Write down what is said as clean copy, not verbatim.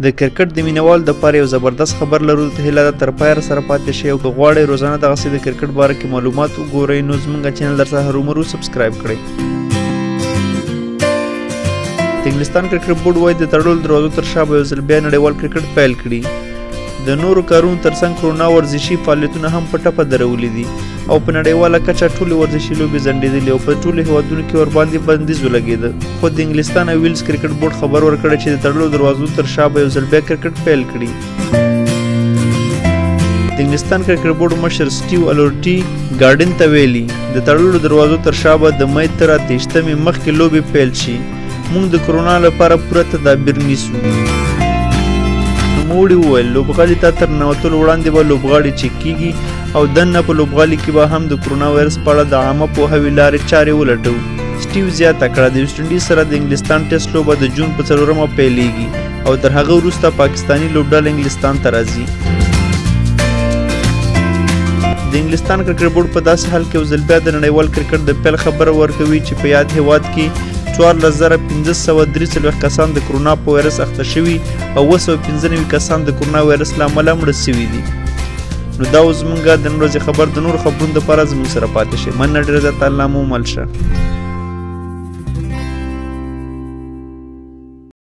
د کرکټ د مینوال دپاره یو زبردست خبر لرو. هیله ده تر پایه سره پاتې شئ او که غواړئ روزانه دغسې د کرکټ باره کې معلومات وګورئ نو زموږ چینل درڅخه هرومرو سبسکرایب کړئ. د انګلستان کرکټ بورډ وایي د تړلو دروازو تر شا به یو ځل بیا نړیوال کرکټ پیل کړي. د نورو کارونو ترڅنګ کرونا ورزشي فعالیتونه هم په ټپه درولي دي او په نړیواله کچه ټولې ورزشي لوبې ځنډېدلې او په ټولو هېوادونو کې ورباندې بندیز ولګېده. خو د انګلستان او ویلز کرکټ بورډ خبر ورکړی چې د تړلو دروازو تر شا به یو ځل بیا کرکټ پیل کړي. د انګلستان کرکټ بورډ مشر سټیو الورټي ګارډین ته ویلي د تړلو دروازو تر شا به د مۍ تر 28 مخکې لوبې پیل شي. موږ د کرونا لپاره پوره تدابیر نیسو. نوموړي وویل لوبغالي ته تر ننوتلو وړاندې به لوبغاړي چیک کیږي او دننه په لوبغالي کې به هم د کرونا وایرس په اړه د عامه پوهاوي لارې چارې ولټوو. سټیو زیاته کړه د ویسټ انډیز سره د انګلستان ټیسټ لوبه د جون په 4مه پیلیږي او تر هغه وروسته پاکستاني لوبډله انګلستان ته راځي. د انګلستان کرکټ بورډ په داسې حال کې یو ځل بیا د نړیوال کرکټ د پیل خبره ورکوي چې په یاد هیواد کې 14,543 کسان د کرونا په وایرس اخته شوي او 995 کسان د کرونا وایرس له امله مړه شوي دي. نو دا اوس زموږ د نن ورځې خبر د نورو خبرونو دپاره زموږ سره پاتې شئ. مننه ډېره زیاته. الله مو مل شه.